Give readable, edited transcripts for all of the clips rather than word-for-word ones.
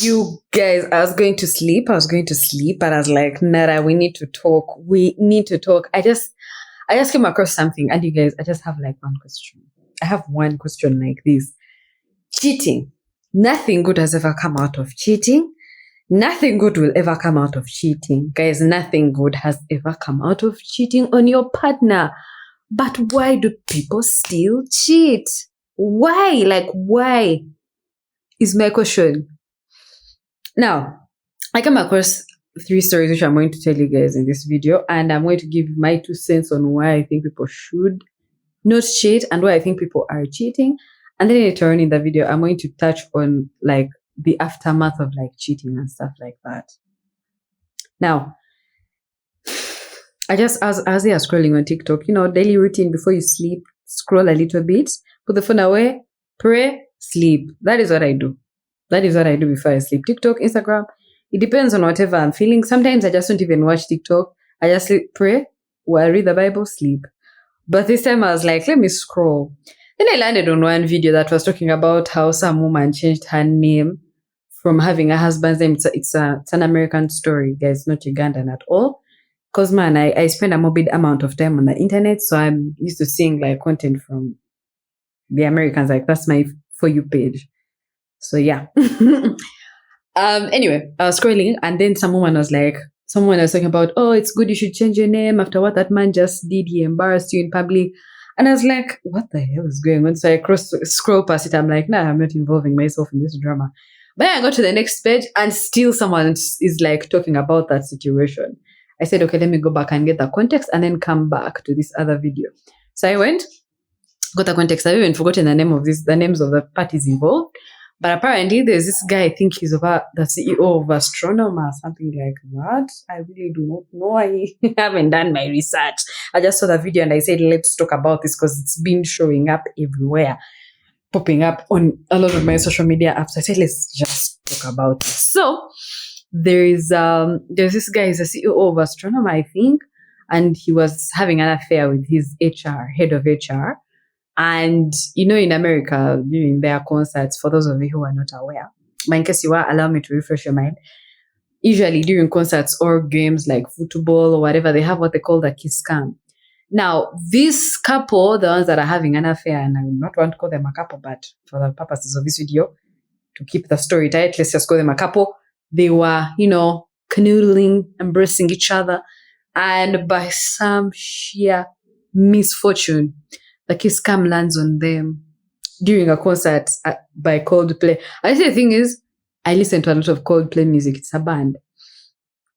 You guys, I was going to sleep, but I was like, Nara, we need to talk. I just came across something, and you guys, I just have like one question. I have one question like this. Cheating. Nothing good has ever come out of cheating. Nothing good will ever come out of cheating. Guys, nothing good has ever come out of cheating on your partner. But why do people still cheat? Why? Like, why? Is my question. Now, I come across 3 stories which I'm going to tell you guys in this video, and I'm going to give my 2 cents on why I think people should not cheat and why I think people are cheating. And then later on in the video, I'm going to touch on like the aftermath of like cheating and stuff like that. Now, I just, as they are scrolling on TikTok, daily routine before you sleep, scroll a little bit, put the phone away, pray, sleep. That is what I do. That is what I do before I sleep. TikTok, Instagram, it depends on whatever I'm feeling. Sometimes I just don't even watch TikTok. I just pray, or I read the Bible, sleep. But this time I was like, let me scroll. Then I landed on one video that was talking about how some woman changed her name from having a husband's name. It's an American story, guys, not Ugandan at all. Because, man, I spend a morbid amount of time on the internet, so I'm used to seeing like content from the Americans. Like, that's my For You page. So, yeah. Anyway, I was scrolling, and then someone was talking about, oh, it's good you should change your name after what that man just did. He embarrassed you in public. And I was like, what the hell is going on? So I scroll past it. I'm like, nah, I'm not involving myself in this drama. But I got to the next page, and still someone is like talking about that situation. I said, okay, let me go back and get the context and then come back to this other video. So I went, got the context. I've even forgotten the names of the parties involved. But apparently there's this guy, I think he's the CEO of Astronomer, something like that. I really do not know. I haven't done my research. I just saw the video and I said, let's talk about this because it's been showing up everywhere, popping up on a lot of my social media apps. I said, let's just talk about it. So there's this guy, he's the CEO of Astronomer, I think, and he was having an affair with his head of HR. And, in America, during their concerts, for those of you who are not aware, but in case you are, allow me to refresh your mind. Usually during concerts or games like football or whatever, they have what they call the kiss cam. Now, this couple, the ones that are having an affair, and I will not want to call them a couple, but for the purposes of this video, to keep the story tight, let's just call them a couple. They were, canoodling, embracing each other. And by some sheer misfortune, the kiss cam lands on them during a concert by Coldplay. I say the thing is, I listen to a lot of Coldplay music. It's a band,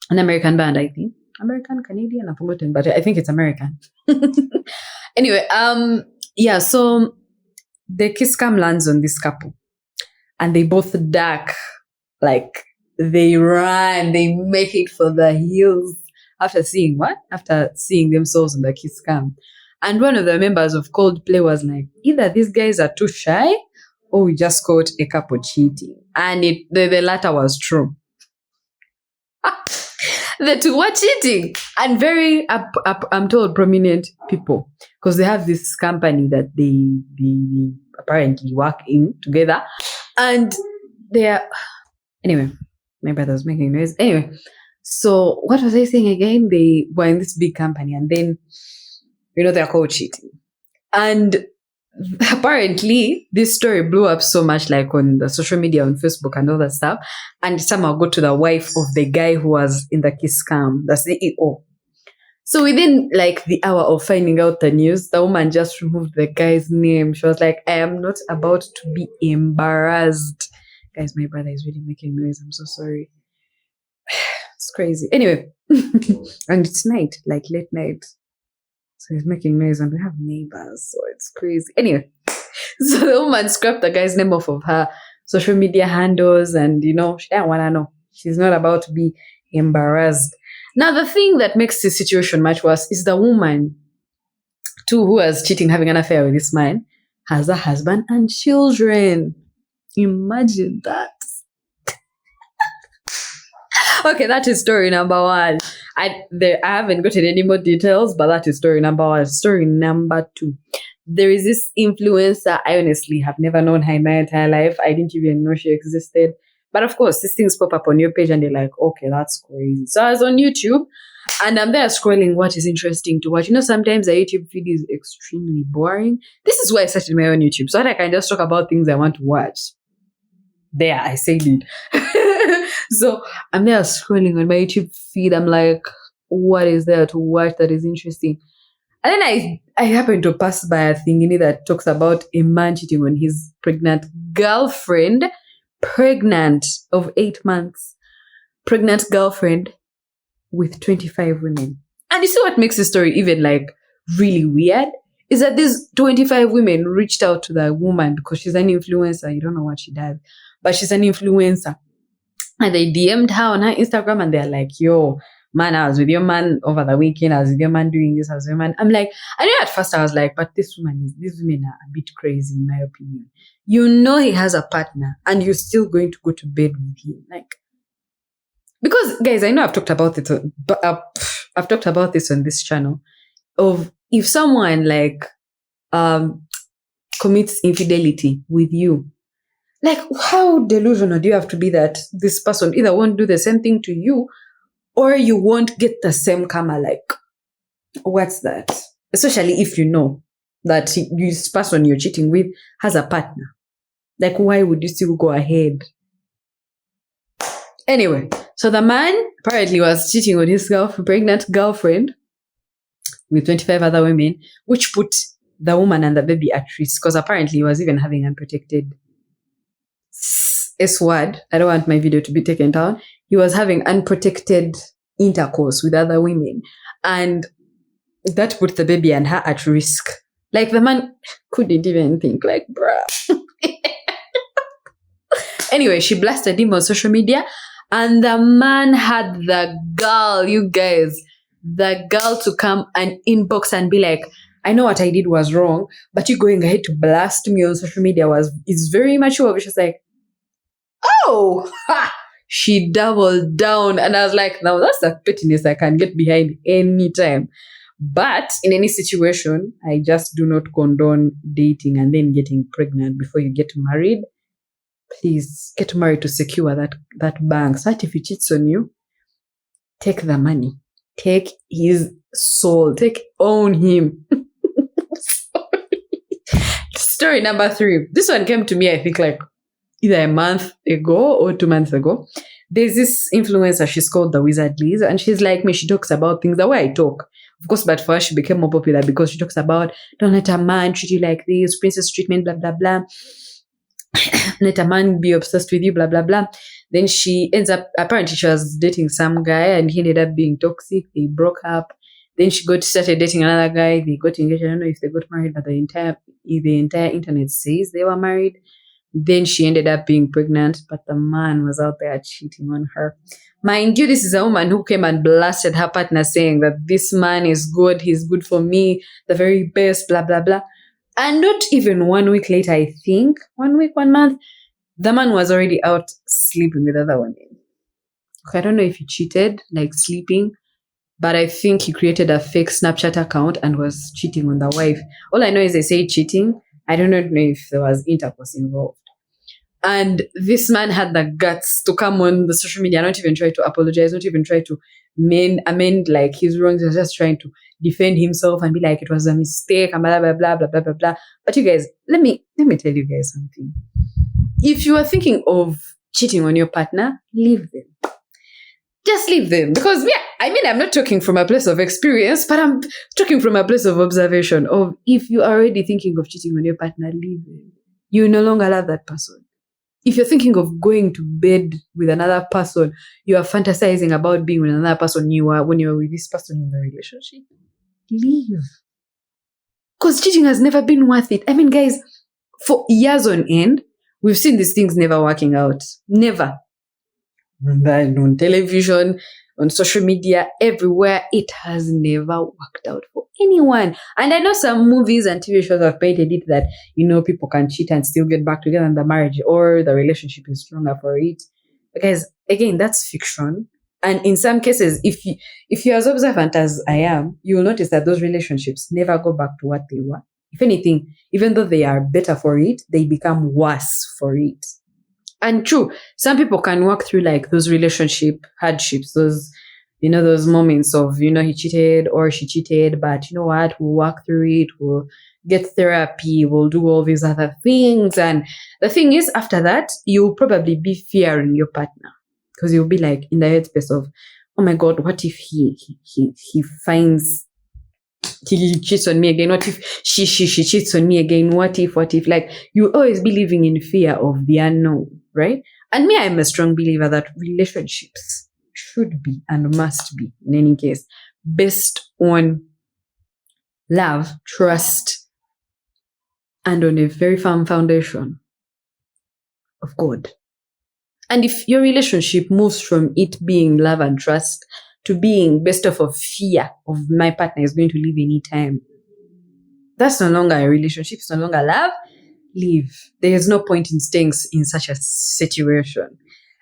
an American band, I think. American, Canadian, I've forgotten, but I think it's American. Anyway, so the kiss cam lands on this couple, and they both duck, like they run, they make it for the hills after seeing themselves on the kiss cam. And one of the members of Coldplay was like, either these guys are too shy or we just caught a couple cheating. And the latter was true. The two were cheating. And very, I'm told, prominent people. Because they have this company that they apparently work in together. And anyway, my brother's making noise. Anyway, so what was I saying again? They were in this big company, and then they're called cheating. And apparently this story blew up so much, like on the social media, on Facebook and all that stuff. And somehow got to the wife of the guy who was in the kiss cam, the CEO. So within like the hour of finding out the news, the woman just removed the guy's name. She was like, I am not about to be embarrassed. Guys, my brother is really making noise. I'm so sorry. It's crazy. Anyway, and it's night, like late night. So he's making noise, and we have neighbors, so it's crazy. Anyway, so the woman scrapped the guy's name off of her social media handles, and she didn't want to know. She's not about to be embarrassed. Now, the thing that makes this situation much worse is the woman, too, who was cheating, having an affair with this man, has a husband and children. Imagine that. Okay, that is story number one. I haven't gotten any more details, but that is story number one. Story number two. There is this influencer. I honestly have never known her in my entire life. I didn't even know she existed. But of course, these things pop up on your page and you're like, okay, that's crazy. So I was on YouTube and I'm there scrolling what is interesting to watch. Sometimes a YouTube feed is extremely boring. This is why I started my own YouTube, so that I can just talk about things I want to watch. There, I said it. So I'm there scrolling on my YouTube feed. I'm like, what is there to watch that is interesting? And then I happened to pass by a thingy that talks about a man cheating on his pregnant girlfriend, pregnant of 8 months, pregnant girlfriend with 25 women. And you see what makes the story even like really weird is that these 25 women reached out to the woman because she's an influencer. You don't know what she does, but she's an influencer. And they DM'd her on her Instagram and they're like, yo, man, I was with your man over the weekend. I was with your man doing this. I was with your man. I'm like, I know at first I was like, but these women are a bit crazy in my opinion. He has a partner and you're still going to go to bed with him. Like, because guys, I know I've talked about it, but I've talked about this on this channel of if someone like, commits infidelity with you, like how delusional do you have to be that this person either won't do the same thing to you or you won't get the same karma? Like, what's that? Especially if you know that this person you're cheating with has a partner. Like, why would you still go ahead? Anyway, so the man apparently was cheating on his pregnant girlfriend with 25 other women, which put the woman and the baby at risk because apparently he was even having unprotected S-word. I don't want my video to be taken down. He was having unprotected intercourse with other women. And that put the baby and her at risk. Like, the man couldn't even think, like, bruh. Anyway, she blasted him on social media. And the man had the girl, you guys, to come and inbox and be like, I know what I did was wrong, but you going ahead to blast me on social media is very mature. She's like, oh, ha! She doubled down. And I was like, now that's a pettiness I can get behind anytime. But in any situation, I just do not condone dating and then getting pregnant before you get married. Please get married to secure that bank. So that if he cheats on you, take the money. Take his soul. Own him. Story number 3. This one came to me, I think, like either a month ago or 2 months ago. There's this influencer, she's called The Wizard Liz, and she's like me, she talks about things the way I talk. Of course, but for her, she became more popular because she talks about, don't let a man treat you like this, princess treatment, blah, blah, blah. Let a man be obsessed with you, blah, blah, blah. Then she ends up, apparently she was dating some guy and he ended up being toxic. They broke up. Then she started dating another guy. They got engaged. I don't know if they got married, but the entire internet says they were married. Then she ended up being pregnant, but the man was out there cheating on her. Mind you, this is a woman who came and blasted her partner saying that this man is good, he's good for me, the very best, blah, blah, blah. And not even 1 week later, I think, 1 week, 1 month, the man was already out sleeping with other women. I don't know if he cheated, like sleeping, but I think he created a fake Snapchat account and was cheating on the wife. All I know is they say cheating. I don't know if there was intercourse involved. And this man had the guts to come on the social media, not even try to apologize, not even try to amend like his wrongs. He was just trying to defend himself and be like, it was a mistake, and blah, blah, blah, blah, blah, blah, blah. But you guys, let me tell you guys something. If you are thinking of cheating on your partner, leave them. Just leave them. Because, I'm not talking from a place of experience, but I'm talking from a place of observation of if you are already thinking of cheating on your partner, leave them. You no longer love that person. If you're thinking of going to bed with another person, you are fantasizing about being with another person when you are with this person in the relationship, leave. Because cheating has never been worth it. Guys, for years on end, we've seen these things never working out. Never. On television, on social media, everywhere, it has never worked out for anyone. And I know some movies and TV shows have painted it that, people can cheat and still get back together in the marriage or the relationship is stronger for it. Because, again, that's fiction. And in some cases, if you're as observant as I am, you will notice that those relationships never go back to what they were. If anything, even though they are better for it, they become worse for it. And true, some people can walk through like those relationship hardships, those, those moments of, he cheated or she cheated, but you know what, we'll walk through it, we'll get therapy, we'll do all these other things. And the thing is, after that, you'll probably be fearing your partner because you'll be like in the headspace of, oh my God, what if he finds, he cheats on me again? What if she cheats on me again? What if, like, you always be living in fear of the unknown, right? And me, I'm a strong believer that relationships should be and must be, in any case, based on love, trust, and on a very firm foundation of God. And if your relationship moves from it being love and trust to being based off of fear of my partner is going to leave anytime, that's no longer a relationship. It's no longer love. Leave. There is no point in staying in such a situation.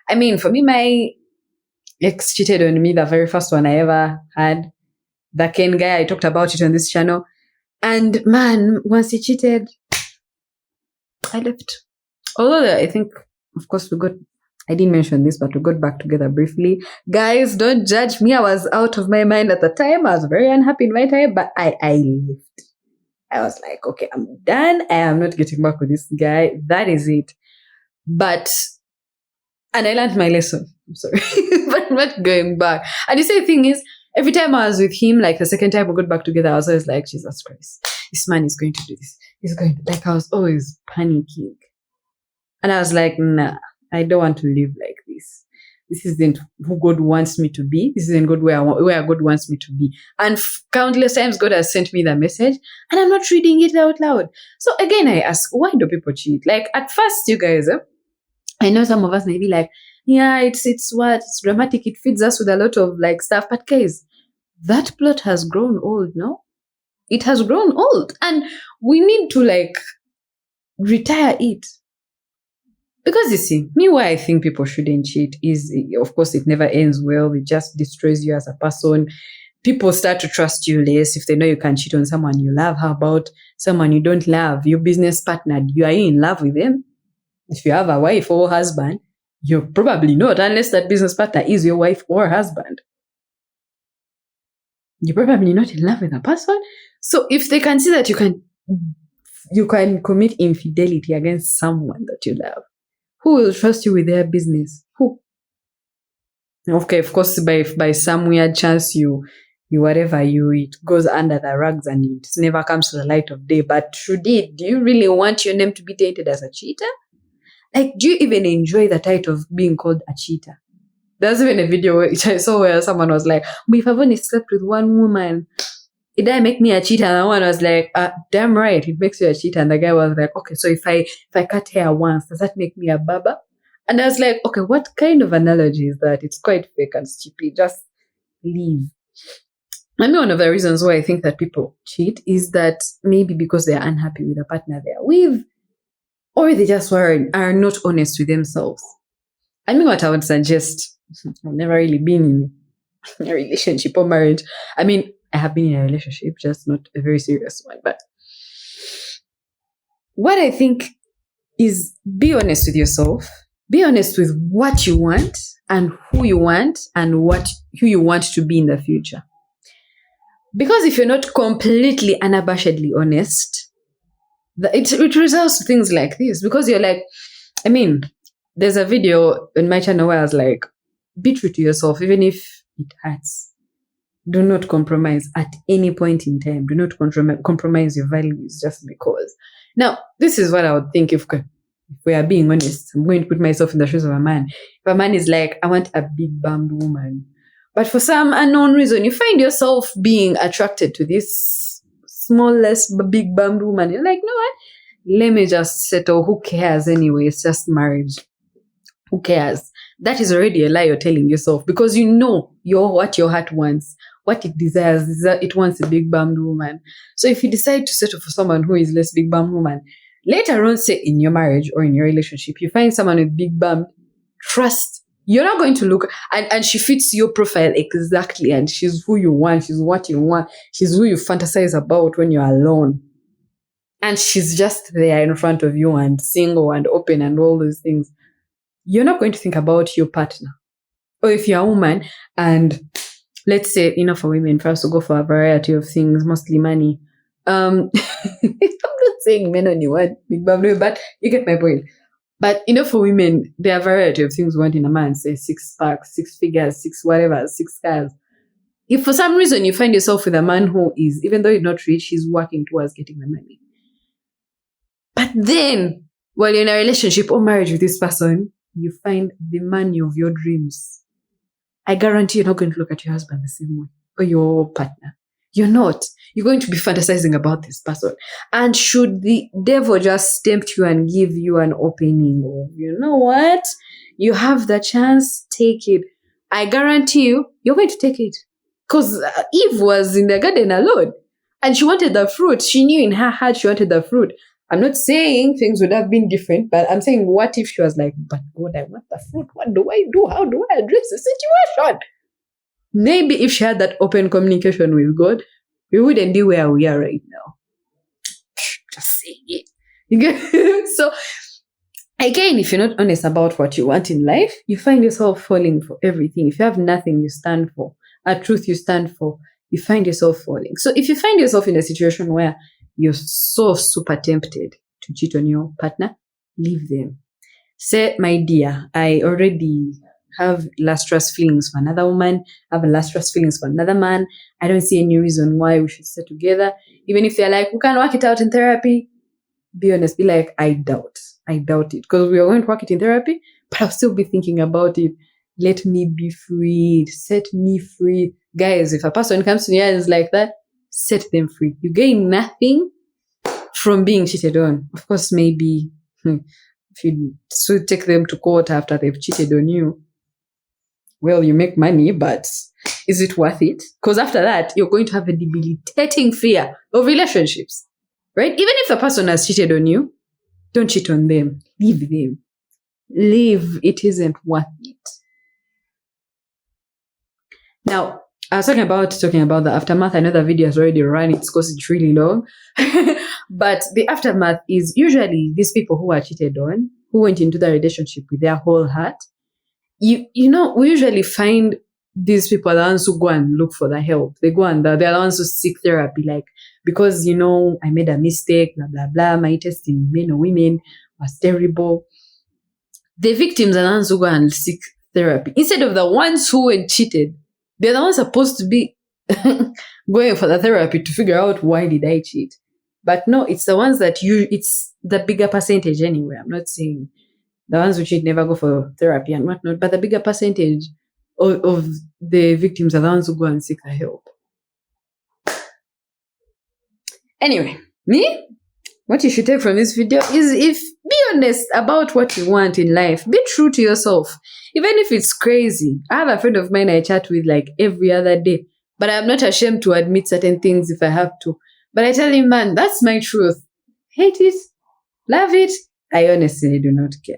I mean, for me, my ex cheated on me, the very first one I ever had. The Ken guy, I talked about it on this channel. And man, once he cheated, I left. Although I think, of course, I didn't mention this, but we got back together briefly. Guys, don't judge me. I was out of my mind at the time. I was very unhappy in my time, but I left. I was like, okay, I'm done. I am not getting back with this guy. That is it. And I learned my lesson. I'm sorry, but I'm not going back. And the same thing is, every time I was with him, like the second time we got back together, I was always like, Jesus Christ, this man is going to do this. I was always panicking. And I was like, nah, I don't want to live like this. This isn't who God wants me to be. This isn't God where God wants me to be. And countless times God has sent me that message and I'm not reading it out loud. So again, I ask, why do people cheat? Like at first, you guys, I know some of us may be like, yeah, it's dramatic. It feeds us with a lot of like stuff. But guys, that plot has grown old, no? It has grown old. And we need to like retire it. Because you see, me why I think people shouldn't cheat is, of course, it never ends well. It just destroys you as a person. People start to trust you less if they know you can cheat on someone you love. How about someone you don't love, your business partner? Are you in love with them? If you have a wife or husband, you're probably not, unless that business partner is your wife or husband. You're probably not in love with a person. So if they can see that you can commit infidelity against someone that you love, who will trust you with their business? Who? Okay, of course, by some weird chance, it goes under the rugs and it never comes to the light of day. But do you really want your name to be tainted as a cheater? Like, do you even enjoy the title of being called a cheater? There's even a video which I saw where someone was like, but if I've only slept with one woman, it doesn't make me a cheater. And the one was like, damn right, it makes you a cheater. And the guy was like, okay, so if I cut hair once, does that make me a baba? And I was like, okay, what kind of analogy is that? It's quite fake and stupid. Just leave. I mean, one of the reasons why I think that people cheat is that maybe because they are unhappy with the partner they are with, or they just are not honest with themselves. I mean, what I would suggest, I've never really been in a relationship or marriage. I mean, I have been in a relationship, just not a very serious one. But what I think is be honest with yourself. Be honest with what you want and who you want and who you want to be in the future. Because if you're not completely unabashedly honest, it results to things like this. Because you're like, I mean, there's a video on my channel where I was like, be true to yourself, even if it hurts. Do not compromise at any point in time. Do not compromise your values just because. Now, this is what I would think if we are being honest. I'm going to put myself in the shoes of a man. If a man is like, I want a big bummed woman, but for some unknown reason, you find yourself being attracted to this smallest big bummed woman. You're like, you know what? Let me just settle. Who cares anyway? It's just marriage. Who cares? That is already a lie you're telling yourself because you know what your heart wants. What it desires is that it wants a big bummed woman. So if you decide to settle for someone who is less big bummed woman, later on, say in your marriage or in your relationship, you find someone with big bummed, trust. You're not going to look, and she fits your profile exactly, and she's who you want, she's what you want, she's who you fantasize about when you're alone. And she's just there in front of you and single and open and all those things. you're not going to think about your partner. Or if you're a woman and let's say, for women, for us to go for a variety of things, mostly money. I'm not saying men only want big bubble, but you get my point. But for women, there are a variety of things we want in a man, say 6 packs, 6 figures, 6 whatever, 6 cars. If for some reason you find yourself with a man who is, even though he's not rich, he's working towards getting the money. But then, while you're in a relationship or marriage with this person, you find the man of your dreams. I guarantee you're not going to look at your husband the same way or your partner. You're not. You're going to be fantasizing about this person. And should the devil just tempt you and give you an opening of, you know what? You have the chance, take it. I guarantee you're going to take it. Because Eve was in the garden alone and she wanted the fruit. She knew in her heart she wanted the fruit. I'm not saying things would have been different, but I'm saying what if she was like, but God, I want the fruit. What do I do? How do I address the situation? Maybe if she had that open communication with God, we wouldn't be where we are right now. Just saying it. So, again, if you're not honest about what you want in life, you find yourself falling for everything. If you have nothing you stand for, a truth you stand for, you find yourself falling. So if you find yourself in a situation where you're so super tempted to cheat on your partner, leave them. Say, my dear, I already have lustrous feelings for another woman, have lustrous feelings for another man. I don't see any reason why we should stay together. Even if they're like, we can work it out in therapy, be honest, be like, I doubt it. Because we are going to work it in therapy, but I'll still be thinking about it. Let me be freed. Set me free. Guys, if a person comes to you and is like that, set them free. You gain nothing from being cheated on. Of course, maybe if you take them to court after they've cheated on you, well, you make money, but is it worth it? Because after that, you're going to have a debilitating fear of relationships, right? Even if the person has cheated on you, don't cheat on them. Leave them. Leave. It isn't worth it. Now, I was talking about the aftermath. I know the video has already run. It's because it's really long. But the aftermath is usually these people who are cheated on, who went into the relationship with their whole heart. We usually find these people are the ones who go and look for the help. They go and they're the ones who seek therapy, like, because, I made a mistake, blah, blah, blah. My taste in men or women was terrible. The victims are the ones who go and seek therapy instead of the ones who were cheated. They're the ones supposed to be going for the therapy to figure out why did I cheat. But no, it's the ones that it's the bigger percentage anyway. I'm not saying the ones who cheat never go for therapy and whatnot, but the bigger percentage of the victims are the ones who go and seek the help. Anyway, what you should take from this video is be honest about what you want in life. Be true to yourself. Even if it's crazy. I have a friend of mine I chat with like every other day, but I'm not ashamed to admit certain things if I have to. But I tell him, man, that's my truth. Hate it, love it, I honestly do not care.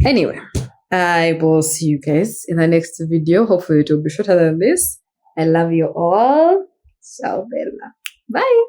Anyway, I will see you guys in the next video. Hopefully it will be shorter than this. I love you all. Ciao, Bella. Bye.